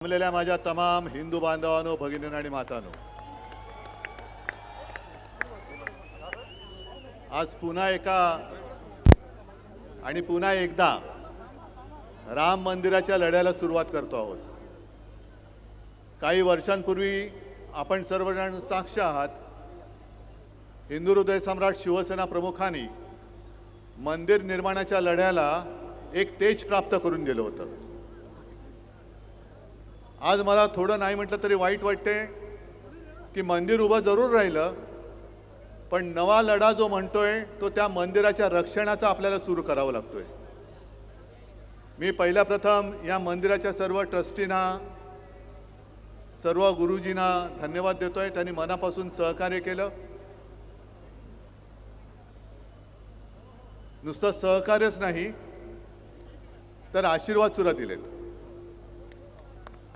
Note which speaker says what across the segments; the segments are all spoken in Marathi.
Speaker 1: जमलेल्या माझ्या तमाम हिंदू बांधवांनो, भगिनींनो आणि मातांनो, आज पुन्हा एकदा राम मंदिराच्या लढ्याला सुरुवात करतो आहोत। काही वर्षांपूर्वी आपण सर्वजण साक्ष आहात, हिंदू हृदय सम्राट शिवसेना प्रमुखांनी मंदिर निर्माणाच्या लढ्याला एक तेज प्राप्त करून दिलं होतं। आज मला थोडं नाही म्हटलं तरी वाईट वाटते की मंदिर उभं जरूर राहिलं, पण नवा लढा जो म्हणतोय तो त्या मंदिराच्या रक्षणाचा आपल्याला सुरू करावा लागतोय। मी पहिल्या प्रथम या मंदिराच्या सर्व ट्रस्टींना, सर्व गुरुजींना धन्यवाद देतोय। त्यांनी मनापासून सहकार्य केलं। नुसतं सहकार्यच नाही तर आशीर्वाद सुद्धा दिलेत।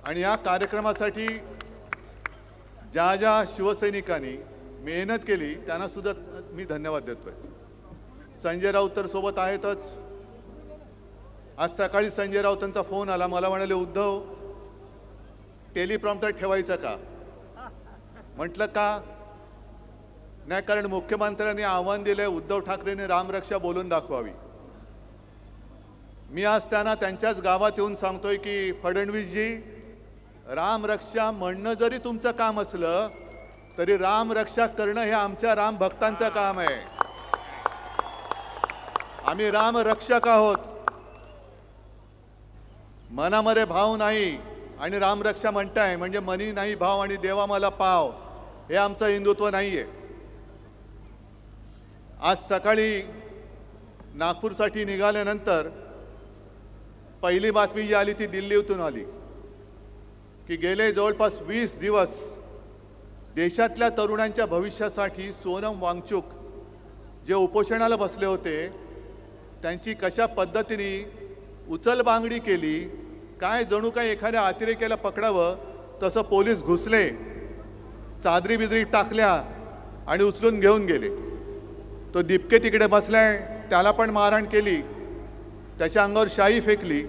Speaker 1: आणि या कार्यक्रमासाठी ज्या ज्या शिवसैनिकांनी मेहनत केली त्यांना सुद्धा मी धन्यवाद देतोय। संजय राऊत तर सोबत आहेतच। आज सकाळी संजय राऊतांचा फोन आला, मला म्हणाले, उद्धव टेलिप्रॉम्प्टर ठेवायचं का? म्हटलं का नाही, कारण मुख्यमंत्र्यांनी आव्हान दिले, उद्धव ठाकरेंनी रामरक्षा बोलून दाखवावी। मी आज त्यांना त्यांच्याच गावात येऊन सांगतोय की फडणवीसजी, रामरक्षा म्हणणं जरी तुमचं काम असलं तरी रामरक्षा करणं हे आमच्या राम भक्तांचं काम आहे। आम्ही रामरक्षक आहोत। मनामध्ये भाव नाही आणि रामरक्षा म्हणताय म्हणजे मनी नाही भाव आणि देवा मला पाव, हे आमचं हिंदुत्व नाहीये। आज सकाळी नागपूरसाठी निघाल्यानंतर पहिली बातमी जी आली ती दिल्लीतून आली की गेले जवळपास 20 दिवस देशातल्या तरुणांच्या भविष्यासाठी सोनम वांगचुक जे उपोषणाला बसले होते त्यांची कशा पद्धतीने उचलबांगडी केली, काय जणू काय एखाद्या अतिरेक्याला पकडावं तसं पोलीस घुसले, चादरी बिदरी टाकल्या आणि उचलून घेऊन गेले। तो दिपके तिकडे बसलाय, त्याला पण मारहाण केली, त्याच्या अंगावर शाई फेकली।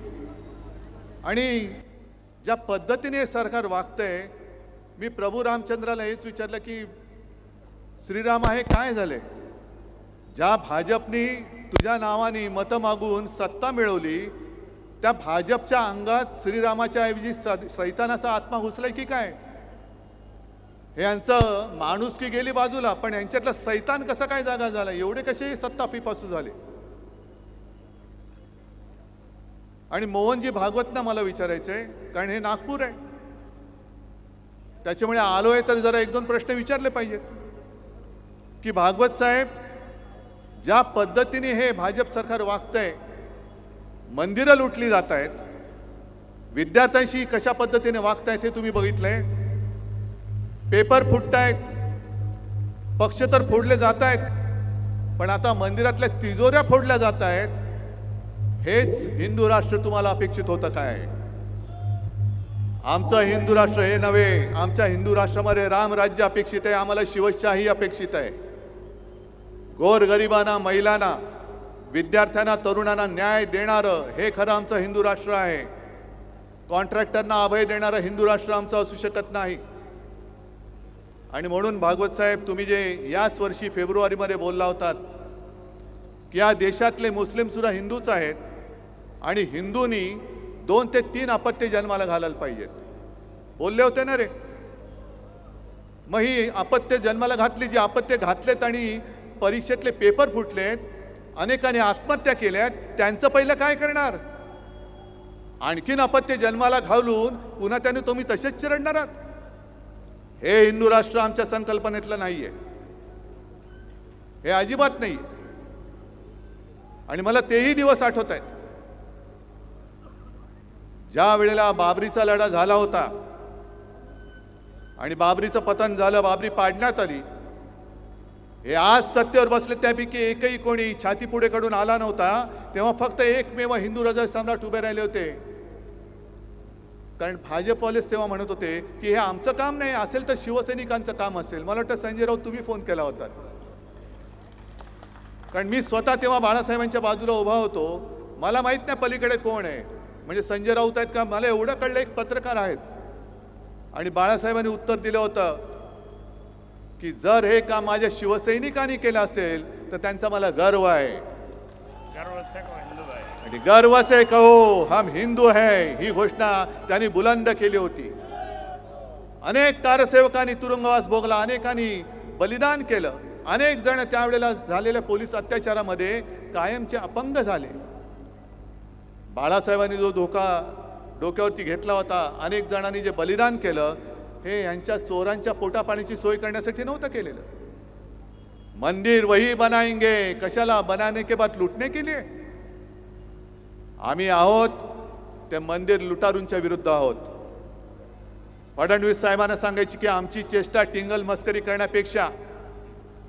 Speaker 1: आणि ज्या पद्धतीने सरकार वागतंय, मी प्रभू रामचंद्राला हेच विचारलं की श्रीराम आहे काय झाले? ज्या भाजपनी तुझ्या नावाने मतं मागून सत्ता मिळवली त्या भाजपच्या अंगात श्रीरामाच्या ऐवजी सैतानाचा आत्मा घुसलाय की काय? हे यांचं माणुसकी गेली बाजूला, पण यांच्यातला सैतान कसा काय जागा झाला? एवढे कसे सत्ता पिपासू झाले? आणि मोहनजी भागवतना मला विचारायचंय, कारण हे नागपूर आहे, त्याच्यामुळे आलोय तर जरा एक दोन प्रश्न विचारले पाहिजेत की भागवत साहेब, ज्या पद्धतीने हे भाजप सरकार वागतंय, मंदिरं लुटली जात आहेत, विद्यार्थ्यांशी कशा पद्धतीने वागतायत हे तुम्ही बघितलंय, पेपर फुटतायत, पक्ष तर फोडले जात आहेत, पण आता मंदिरातल्या तिजोऱ्या फोडल्या जात आहेत। हेच हिंदू राष्ट्र तुम्हाला अपेक्षित होतं काय? आमचं हिंदू राष्ट्र हे नव्हे, आमच्या हिंदू राष्ट्रामध्ये रामराज्य अपेक्षित आहे, आम्हाला शिवशाही अपेक्षित आहे। गोरगरिबांना, महिलांना, विद्यार्थ्यांना, तरुणांना न्याय देणारं हे खरं आमचं हिंदू राष्ट्र आहे। कॉन्ट्रॅक्टरना अभय देणारं हिंदू राष्ट्र आमचं असू शकत नाही। आणि म्हणून भागवत साहेब, तुम्ही जे याच वर्षी फेब्रुवारीमध्ये बोलला होतात की या देशातले मुस्लिम सुद्धा हिंदूच आहेत आणि हिंदूंनी 2 ते 3 अपत्य जन्माला घालायला पाहिजेत, बोलले होते ना रे? मग ही अपत्य जन्माला घातली, जी अपत्य घातलेत आणि परीक्षेतले पेपर फुटलेत, अनेकांनी आत्महत्या केल्यात, त्यांचं पहिलं काय करणार? आणखीन अपत्य जन्माला घालून पुन्हा त्यांनी तुम्ही तसेच चिरडणार आहात? हे हिंदू राष्ट्र आमच्या संकल्पनेतलं नाहीये, हे अजिबात नाही। आणि मला तेही दिवस आठवत आहेत ज्या वेळेला बाबरीचा लढा झाला होता आणि बाबरीचं पतन झालं, बाबरी पाडण्यात आली। हे आज सत्तेवर बसले त्यापैकी एकही कोणी छाती पुढे कडून आला नव्हता, तेव्हा फक्त एकमेव हिंदू हृदय सम्राट उभे राहिले होते। कारण भाजपवालेच तेव्हा म्हणत होते की हे आमचं काम नाही, असेल तर शिवसैनिकांचं काम असेल। मला वाटतं संजय राऊत तुम्ही फोन केला होता, कारण मी स्वतः तेव्हा बाळासाहेबांच्या बाजूला उभा होतो, मला माहित नाही पलीकडे कोण आहे। म्हणजे संजय राऊत आहेत का? मला एवढं कळलं एक पत्रकार आहेत आणि बाळासाहेबांनी उत्तर दिलं होतं की जर हे काम माझ्या शिवसैनिकांनी केलं असेल तर त्यांचा मला गर्व आहे आणि गर्व से कहो हम हिंदू है, ही घोषणा त्यांनी बुलंद केली होती. अनेक कारसेवकांनी तुरुंगवास भोगला, अनेकांनी बलिदान केलं, अनेक जण त्यावेळेला झालेल्या पोलीस अत्याचारामध्ये कायमचे अपंग झाले. बाळासाहेबांनी जो धोका डोक्यावरती घेतला होता, अनेक जणांनी जे बलिदान केलं, हे यांच्या चोरांच्या पोटापाण्याची सोय करण्यासाठी नव्हतं केलेलं. मंदिर वही बनाएंगे, कशाला? बनाने के बाद लुटने के लिए. आम्ही आहोत ते मंदिर लुटारूंच्या विरुद्ध आहोत. फडणवीस साहेबांना सांगायची की आमची चेष्टा टिंगल मस्करी करण्यापेक्षा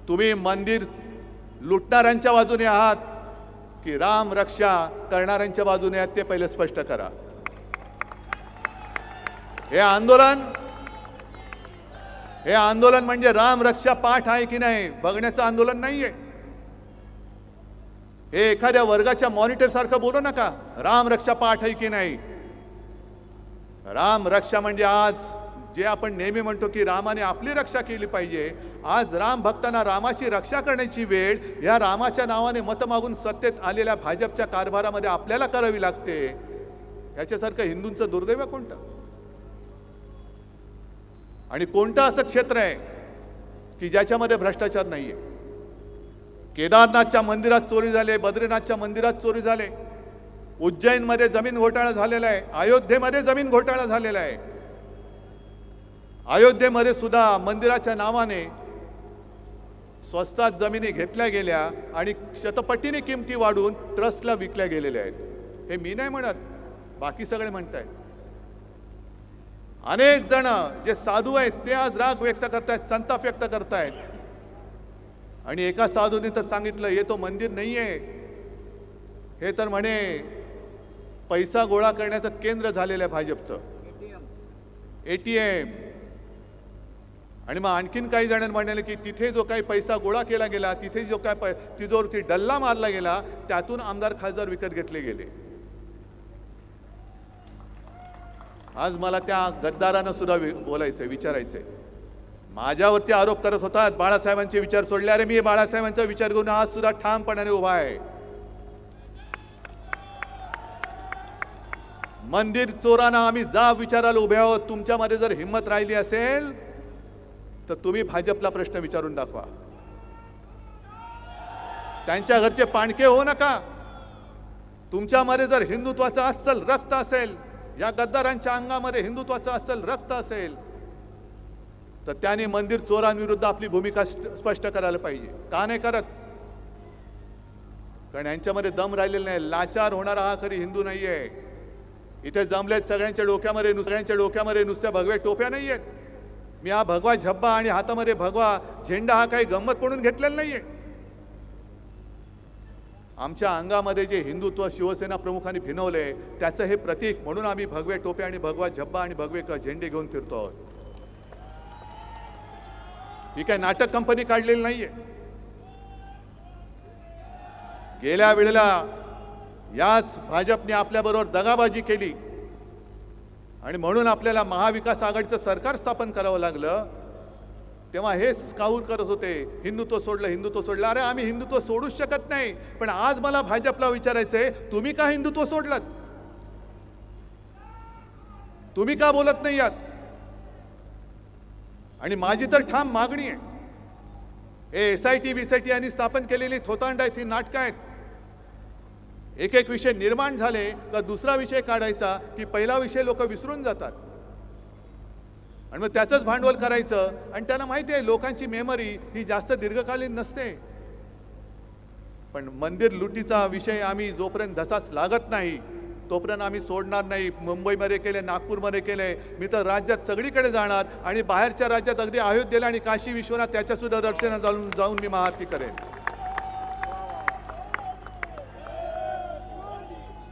Speaker 1: तुम्ही मंदिर लुटणाऱ्यांच्या बाजूने आहात की राम रक्षा करणाऱ्यांच्या बाजूने आहात ते पहिले स्पष्ट करा. हे आंदोलन म्हणजे राम रक्षा पाठ आहे की नाही बघण्याचं आंदोलन नाहीये. हे एखाद्या वर्गाच्या मॉनिटर सारखं बोलू नका. राम रक्षा पाठ आहे की नाही. राम रक्षा म्हणजे आज जे आपण नेहमी म्हणतो की रामाने आपली रक्षा केली पाहिजे, आज राम भक्तांना रामाची रक्षा करण्याची वेळ या रामाच्या नावाने मत मागून सत्तेत आलेल्या भाजपच्या कारभारामध्ये आपल्याला करावी लागते. याच्यासारखं हिंदूंचं दुर्दैव कोणतं? आणि कोणतं असं क्षेत्र आहे की ज्याच्यामध्ये भ्रष्टाचार नाहीये? केदारनाथच्या मंदिरात चोरी झाले, बद्रीनाथच्या मंदिरात चोरी झाले, उज्जैनमध्ये जमीन घोटाळा झालेला आहे, अयोध्येमध्ये जमीन घोटाळा झालेला आहे. अयोध्येमध्ये सुद्धा मंदिराच्या नावाने स्वस्तात जमिनी घेतल्या गेल्या आणि शतपटीने किमती वाढून ट्रस्टला विकल्या गेलेल्या आहेत. हे मी नाही म्हणत, बाकी सगळे म्हणतायत. अनेक जण जे साधू आहेत ते आज राग व्यक्त करतायत, संताप व्यक्त करतायत. आणि एका साधूने तर सांगितलं हे तो मंदिर नाहीये, हे तर म्हणे पैसा गोळा करण्याचं केंद्र झालेलं आहे भाजपचं, ATM. आणि मग आणखीन काही जणांनी म्हणाले की तिथे जो काही पैसा गोळा केला गेला, तिथे जो काय तिजोरीवरती डल्ला मारला गेला, त्यातून आमदार खासदार विकत घेतले गेले. आज मला त्या गद्दारांना सुद्धा बोलायचंय, विचारायचंय. माझ्यावरती आरोप करत होतात बाळासाहेबांचे विचार सोडले. अरे मी बाळासाहेबांचा विचार घेऊन आज सुद्धा ठामपणाने उभा आहे. मंदिर चोरांना आम्ही जाब विचारायला उभे आहोत. तुमच्यामध्ये जर हिंमत राहिली असेल तर तुम्ही भाजपला प्रश्न विचारून दाखवा. त्यांच्या घरचे पाणके होऊ नका. तुमच्यामध्ये जर हिंदुत्वाचं अस्सल रक्त असेल, या गद्दारांच्या अंगामध्ये हिंदुत्वाचं अस्सल रक्त असेल, तर त्याने मंदिर चोरांविरुद्ध आपली भूमिका स्पष्ट करायला पाहिजे. का नाही करत? कारण यांच्यामध्ये दम राहिलेला नाही. लाचार होणारा हा खरी हिंदू नाहीये. इथे जमलेत सगळ्यांच्या डोक्यामध्ये नुसत्या भगव्या टोप्या नाहीयेत. मी हा भगवा झब्बा आणि हातामध्ये भगवा झेंडा हा काही गंमत म्हणून घेतलेला नाहीये. आमच्या अंगामध्ये जे हिंदुत्व शिवसेना प्रमुखांनी भिनवले त्याचं हे प्रतीक म्हणून आम्ही भगवे टोप्या आणि भगवा झब्बा आणि भगवे झेंडे घेऊन फिरतो आहोत. ही काय नाटक कंपनी काढलेली नाहीये. गेल्या वेळेला याच भाजपने आपल्याबरोबर दगाबाजी केली आणि म्हणून आपल्याला महाविकास आघाडीचं सरकार स्थापन करावं लागलं. तेव्हा हेच काऊर करत होते, हिंदुत्व सोडलं. अरे आम्ही हिंदुत्व सोडूच शकत नाही. पण आज मला भाजपला विचारायचंय, तुम्ही का हिंदुत्व सोडलं? तुम्ही का बोलत नाही आहात? आणि माझी तर ठाम मागणी आहे, हे SIT BCT यांनी स्थापन केलेली थोतांड आहेत, ही नाटकं आहेत. एक विषय निर्माण झाले का दुसरा विषय काढायचा की पहिला विषय लोक विसरून जातात आणि मग त्याचंच भांडवल करायचं. आणि त्यांना माहिती आहे लोकांची मेमरी ही जास्त दीर्घकालीन नसते. पण मंदिर लुटीचा विषय आम्ही जोपर्यंत धसास लागत नाही तोपर्यंत आम्ही सोडणार नाही. मुंबईमध्ये केले, नागपूरमध्ये केले, मी तर राज्यात सगळीकडे जाणार आणि बाहेरच्या राज्यात अगदी अयोध्येला आणि काशी विश्वनाथ त्याच्या सुद्धा दर्शनात जाऊन मी महाआरती करेन.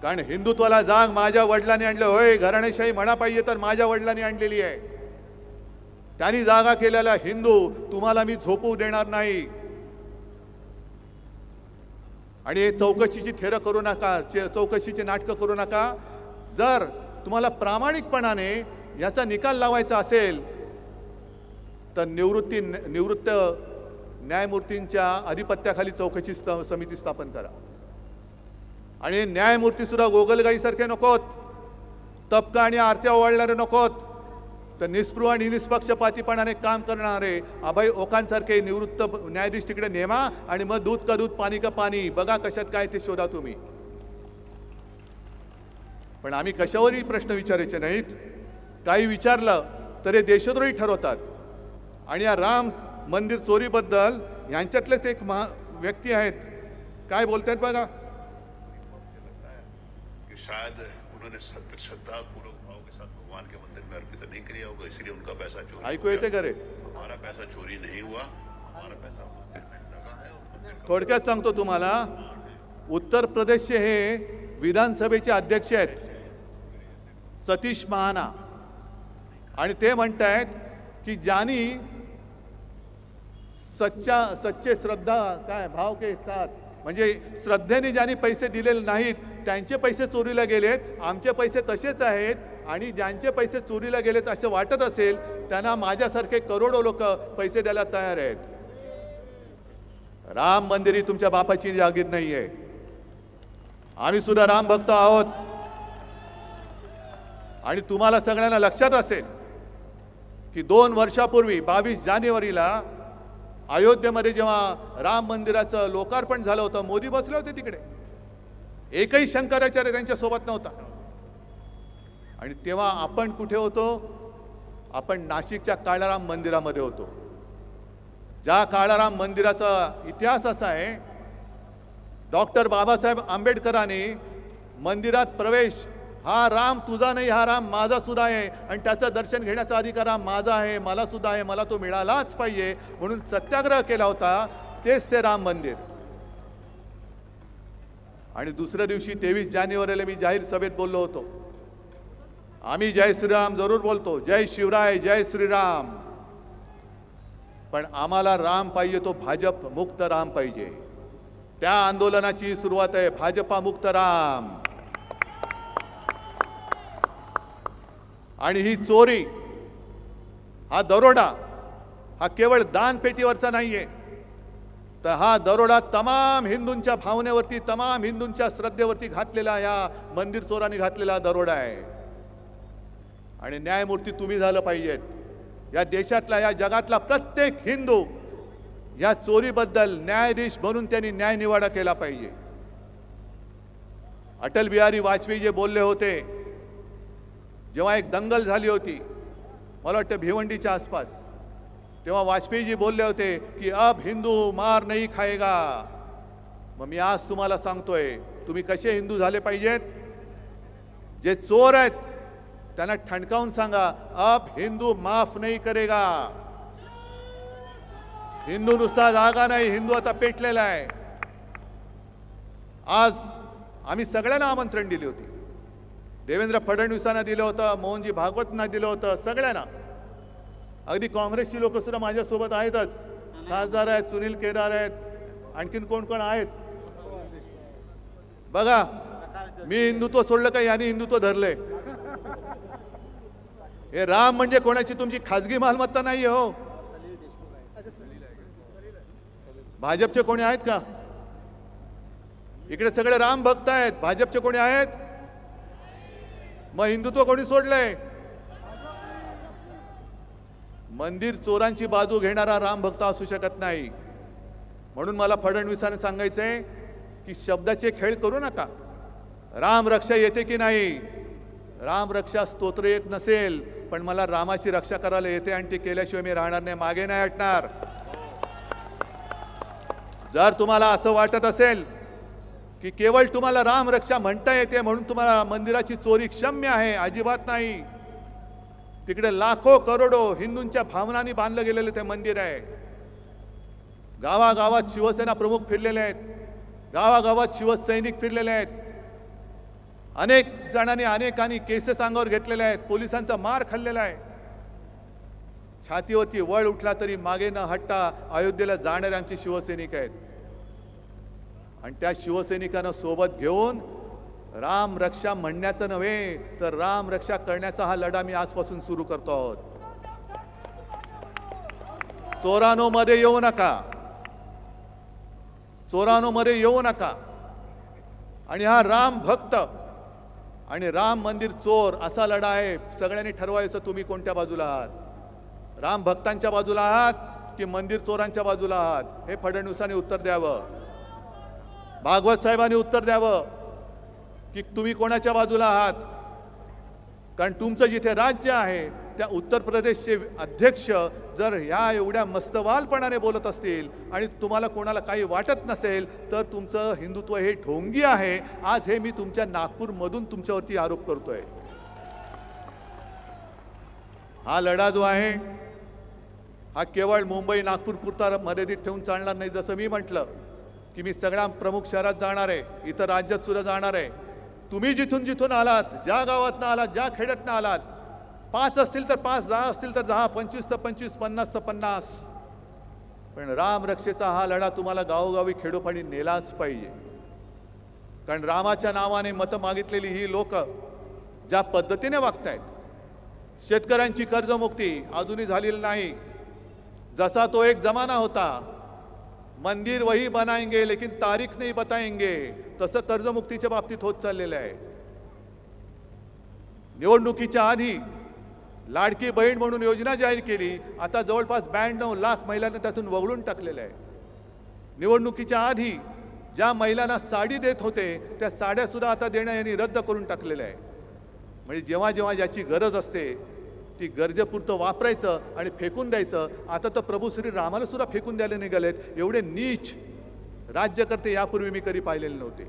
Speaker 1: कारण हिंदुत्वाला जाग माझ्या वडिलांनी आणलं. होय, घराणेशाही म्हणा पाहिजे तर माझ्या वडिलांनी आणलेली आहे. त्यांनी जागा केलेला हिंदू तुम्हाला मी झोपू देणार नाही. आणि चौकशीची थेरं करू नका, चौकशीची नाटकं करू नका. जर तुम्हाला प्रामाणिकपणाने याचा निकाल लावायचा असेल तर निवृत्त न्यायमूर्तींच्या अधिपत्याखाली चौकशी समिती स्थापन करा. आणि न्यायमूर्ती सुद्धा गोगलगाईसारखे नकोत, तपका आणि आरत्या ओवाळणारे नकोत, तर निस्पृह आणि निष्पक्षपातीपणाने काम करणारे अभय ओकांसारखे निवृत्त न्यायाधीश तिकडे नेमा आणि मग दूध का दूध पाणी का पाणी बघा कशात काय ते शोधा तुम्ही. पण आम्ही कशावरही प्रश्न विचारायचे नाहीत. काही विचारलं तर हे देशद्रोही ठरवतात. आणि या राम मंदिर चोरीबद्दल यांच्यातलेच एक व्यक्ती आहेत, काय बोलतायत बघा.
Speaker 2: शायद उन्होंने श्रद्धा पूर्वक भाव के साथ भगवान के मंदिर में अर्पित नहीं किया होगा, इसलिए उनका पैसा चोरी.
Speaker 1: ऐकू येते का रे?
Speaker 2: हमारा पैसा चोरी नहीं हुआ, हमारा पैसा मंदिर में लगा है. और
Speaker 1: थोडक्यात सांगतो तुम्हाला, उत्तर प्रदेशचे हे विधानसभेचे अध्यक्ष आहेत सतीश महाना, आणि ते म्हणतायत की ज्यांनी सच्चे श्रद्धा काय भाव के साथ म्हणजे श्रद्धेने ज्यांनी पैसे दिलेले नाहीत त्यांचे पैसे चोरीला गेलेत, आमचे पैसे तसेच आहेत. आणि ज्यांचे पैसे चोरीला गेलेत असं वाटत असेल त्यांना माझ्यासारखे करोडो लोक पैसे द्यायला तयार आहेत. राम मंदिर ही तुमच्या बापाची जागीर नाहीये. आम्ही सुद्धा राम भक्त आहोत. आणि तुम्हाला सगळ्यांना लक्षात असेल की 2 वर्षापूर्वी 22 जानेवारीला अयोध्येमध्ये जेव्हा राम मंदिराचं लोकार्पण झालं होतं, मोदी बसले होते तिकडे, एकही शंकराचार्य त्यांच्या सोबत नव्हता. आणि तेव्हा आपण कुठे होतो? आपण नाशिकच्या काळाराम मंदिरामध्ये होतो. ज्या काळाराम मंदिराचा इतिहास असा आहे, डॉक्टर बाबासाहेब आंबेडकरांनी मंदिरात प्रवेश, हा राम तुझा नाही, हा राम माझा सुद्धा आहे आणि त्याचं दर्शन घेण्याचा अधिकार हा माझा आहे, मला सुद्धा आहे, मला तो मिळालाच पाहिजे म्हणून सत्याग्रह केला होता. तेच ते राम मंदिर. आणि दुसऱ्या दिवशी 23 जानेवारीला मी जाहीर सभेत बोललो होतो, आम्ही जय श्रीराम जरूर बोलतो, जय शिवराय जय श्रीराम, पण आम्हाला राम पाहिजे तो भाजप मुक्त राम पाहिजे. त्या आंदोलनाची सुरुवात आहे भाजपा मुक्त राम. आणि ही चोरी, हा दरोडा हा केवळ दानपेटीवरचा नाहीये, तर हा दरोडा तमाम हिंदूंच्या भावनेवरती, तमाम हिंदूंच्या श्रद्धेवरती घातलेला या मंदिर चोरांनी घातलेला दरोडा आहे. आणि न्यायमूर्ती तुम्ही झालं पाहिजेत. या देशातला, या जगातला प्रत्येक हिंदू या चोरीबद्दल न्यायाधीश म्हणून त्यांनी न्यायनिवाडा केला पाहिजे. अटल बिहारी वाजपेयी जे बोलले होते, जेव्हा एक दंगल झाली होती, मला वाटतं भिवंडीच्या आसपास, तेव्हा वाजपेयीजी बोलले होते की अब हिंदू मार नहीं खाएगा. मग मी आज तुम्हाला सांगतोय, तुम्ही कसे हिंदू झाले पाहिजेत? जे चोर आहेत त्यांना ठणकावून सांगा, अब हिंदू माफ नहीं करेगा. हिंदू नुसता जागा नाही, हिंदू आता पेटलेला आहे. आज आम्ही सगळ्यांना आमंत्रण दिले होते. देवेंद्र फडणवीसांना दिलं होतं, मोहनजी भागवतांना दिलं होतं, सगळ्यांना. अगदी काँग्रेसची लोक सुद्धा माझ्यासोबत आहेतच. खासदार आहेत, सुनील केदार आहेत, आणखीन कोण कोण आहेत बघा. मी हिंदुत्व सोडलं का यांनी हिंदुत्व धरले? हे राम म्हणजे कोणाची तुमची खाजगी मालमत्ता नाही हो. भाजपचे कोणी आहेत का इकडे? सगळे राम भक्त आहेत. भाजपचे कोणी आहेत? मग हिंदुत्व कोणी सोडलंय? मंदिर चोरांची बाजू घेणारा राम भक्त असू शकत नाही. म्हणून मला फडणवीसांना सांगायचंय की शब्दाचे खेळ करू नका. राम रक्षा येते की नाही? राम रक्षा स्तोत्र येत नसेल, पण मला रामाची रक्षा करायला येते आणि ती केल्याशिवाय मी राहणार नाही, मागे नाही हटणार. जर तुम्हाला असं वाटत असेल की केवळ तुम्हाला राम रक्षा म्हणता येते म्हणून तुम्हाला मंदिराची चोरी क्षम्य आहे, अजिबात नाही. तिकडे लाखो करोडो हिंदूंच्या भावनांनी बांधलं गेलेलं ते मंदिर आहे. गावागावात शिवसेना प्रमुख फिरलेले आहेत, गावागावात शिवसैनिक फिरलेले आहेत. अनेक जणांनी अनेकांनी केसेस अंगावर घेतलेल्या आहेत, पोलिसांचा मार खाल्लेला आहे. छातीवरती वळ उठला तरी मागे न हटता अयोध्येला जाणारे आमचे शिवसैनिक आहेत. आणि त्या शिवसैनिकांना सोबत घेऊन राम रक्षा म्हणण्याचं नव्हे तर राम रक्षा करण्याचा हा लढा मी आजपासून सुरू करतो आहोत. चोरानो मध्ये येऊ नका, चोरानो मध्ये येऊ नका. आणि हा राम भक्त आणि राम मंदिर चोर असा लढा आहे. सगळ्यांनी ठरवायचं तुम्ही कोणत्या बाजूला आहात. राम भक्तांच्या बाजूला आहात की मंदिर चोरांच्या बाजूला आहात. हे फडणवीसांनी उत्तर द्यावं, भागवत साहेबांनी उत्तर द्यावं की तुम्ही कोणाच्या बाजूला आहात. कारण तुमचं जिथे राज्य आहे त्या उत्तर प्रदेशचे अध्यक्ष जर ह्या एवढ्या मस्तवालपणाने बोलत असतील आणि तुम्हाला कोणाला काही वाटत नसेल तर तुमचं हिंदुत्व हे ढोंगी आहे. आज हे मी तुमच्या नागपूरमधून तुमच्यावरती आरोप करतोय. हा लढा जो आहे हा केवळ मुंबई नागपूर पुरता मर्यादित ठेवून चालणार नाही. जसं मी म्हटलं की मी सगळ्या प्रमुख शहरात जाणार आहे, इतर राज्यात सुद्धा जाणार आहे. तुम्ही जिथून जिथून आलात, ज्या गावातनं आलात, ज्या खेड्यातनं आलात, 5 असतील तर 5, 10 असतील तर 10, 25 तर 25, 50 तर 50, पण राम रक्षेचा हा लढा तुम्हाला गावोगावी खेडोपाडी नेलाच पाहिजे. कारण रामाच्या नावाने मतं मागितलेली ही लोक ज्या पद्धतीने वागतायत, शेतकऱ्यांची कर्जमुक्ती अजूनही झालेली नाही. जसा तो एक जमाना होता, मंदिर वही बनाएंगे लेकिन तारीख नहीं बताएंगे, तसं कर्जमुक्तीच्या बाबतीत होत चाललेलं आहे. निवडणुकीच्या आधी लाडकी बहीण म्हणून योजना जाहीर केली, आता जवळपास 92 लाख महिलांना त्यातून वगळून टाकलेलं आहे. निवडणुकीच्या आधी ज्या महिलांना साडी देत होते त्या साड्या सुद्धा आता देणं यांनी रद्द करून टाकलेलं आहे. म्हणजे जेव्हा जेव्हा ज्याची गरज असते ती गरजेपुरतं वापरायचं आणि फेकून द्यायचं. आता तर प्रभू श्री रामाला सुद्धा फेकून द्यायला निघालेत. एवढे नीच राज्यकर्ते यापूर्वी मी कधी पाहिलेले नव्हते,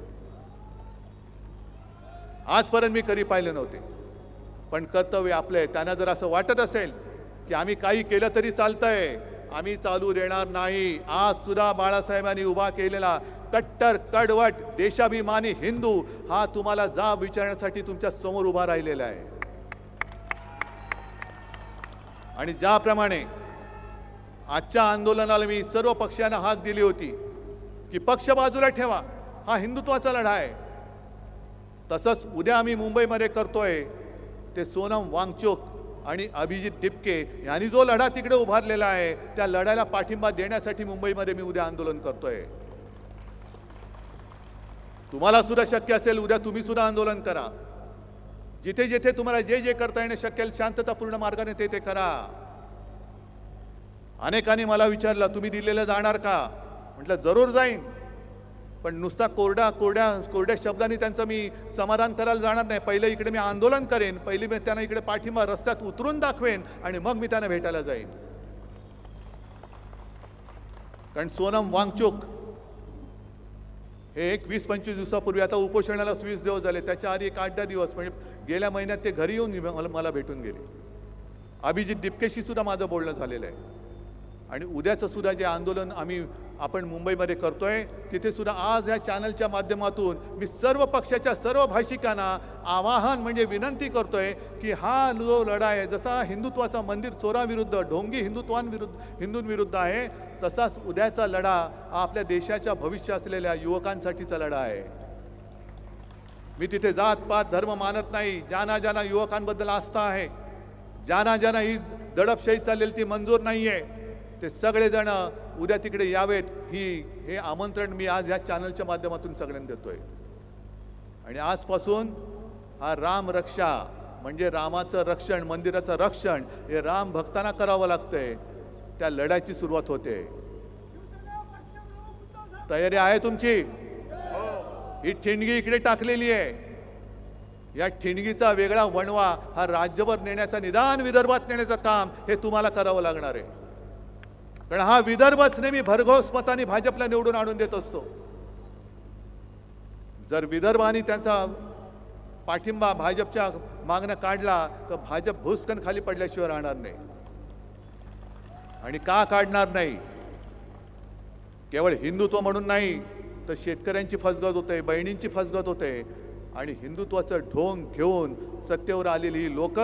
Speaker 1: आजपर्यंत मी कधी पाहिले नव्हते. पण कर्तव्य आपलं आहे. त्यांना जर असं वाटत असेल की आम्ही काही केलं तरी चालतंय, आम्ही चालू देणार नाही. आज सुद्धा बाळासाहेबांनी उभा केलेला कट्टर कडवट देशाभिमानी हिंदू हा तुम्हाला जाब विचारण्यासाठी तुमच्या समोर उभा राहिलेला आहे. आणि ज्याप्रमाणे आजच्या आंदोलनाला मी सर्व पक्षांना हाक दिली होती की पक्ष बाजूला ठेवा, हा हिंदुत्वाचा लढा आहे, तसंच उद्या आम्ही मुंबईमध्ये करतोय. ते सोनम वांगचुक आणि अभिजित दिपके यांनी जो लढा तिकडे उभारलेला आहे त्या लढ्याला पाठिंबा देण्यासाठी मुंबईमध्ये मी उद्या आंदोलन करतोय. तुम्हाला सुद्धा शक्य असेल उद्या तुम्ही सुद्धा आंदोलन करा. जिथे जिथे तुम्हाला जे जे करता येणं शक्य आहे शांततापूर्ण मार्गाने ते ते करा. अनेकांनी मला विचारलं तुम्ही दिल्लीला जाणार का. म्हटलं जरूर जाईन, पण नुसता कोरड्या शब्दांनी त्यांचं मी समाधान करायला जाणार नाही. पहिले इकडे मी आंदोलन करेन, पहिले मी त्यांना इकडे पाठिंबा रस्त्यात उतरून दाखवेन आणि मग मी त्यांना भेटायला जाईन. कारण सोनम वांगचुक हे 20-25 दिवसापूर्वी, आता उपोषणाला 20 दिवस झाले, त्याच्या आधी 8-10 दिवस म्हणजे गेल्या महिन्यात ते घरी येऊन मला भेटून गेले. अभिजित दिपकेशी सुद्धा माझं बोलणं झालेलं आहे. आणि उद्याचं सुद्धा जे आंदोलन आपण मुंबईमध्ये करतोय तिथे सुद्धा आज या चॅनलच्या माध्यमातून मी सर्व पक्षाच्या सर्व भाषिकांना आवाहन म्हणजे विनंती करतोय की हा जो लढा आहे, जसा हिंदुत्वाचा मंदिर चोराविरुद्ध ढोंगी हिंदूंविरुद्ध आहे, तसाच उद्याचा लढा आपल्या देशाच्या भविष्य असलेल्या युवकांसाठीचा लढा आहे. मी तिथे जात पात धर्म मानत नाही. ज्यांना युवकांबद्दल आस्था आहे, ज्यांना ही दडपशाही चाललेली ती मंजूर नाहीये, ते सगळेजण उद्या तिकडे यावेत. हे आमंत्रण मी आज या चॅनलच्या माध्यमातून सगळ्यांना देतोय. आणि आजपासून हा राम रक्षा म्हणजे रामाचं रक्षण, मंदिराचं रक्षण हे राम भक्तांना करावं लागतंय. त्या लढ्याची सुरुवात होते. तयारी आहे तुमची. ही ठिणगी इकडे टाकलेली आहे. या ठिणगीचा वेगळा वणवा हा राज्यभर नेण्याचा, निदान विदर्भात नेण्याचं काम हे तुम्हाला करावं लागणार आहे. कारण हा विदर्भच नेहमी भरघोस मताने भाजपला निवडून आणून देत असतो. जर विदर्भाने त्यांचा पाठिंबा भाजपच्या मागणं काढला तर भाजप भुसकन खाली पडल्याशिवाय राहणार नाही. आणि का काढणार नाही, केवळ हिंदुत्व म्हणून नाही तर शेतकऱ्यांची फसगत होते, बहिणींची फसगत होते. आणि हिंदुत्वाचं ढोंग घेऊन सत्तेवर आलेली ही लोक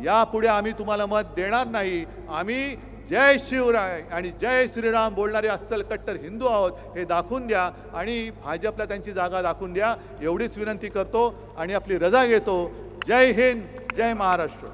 Speaker 1: यापुढे आम्ही तुम्हाला मत देणार नाही. आम्ही जय शिवराय आणि जय श्रीराम बोलणारे अस्सल कट्टर हिंदू आहोत हे दाखवून द्या आणि भाजपला त्यांची जागा दाखवून द्या एवढीच विनंती करतो आणि आपली रजा घेतो. जय हिंद, जय महाराष्ट्र.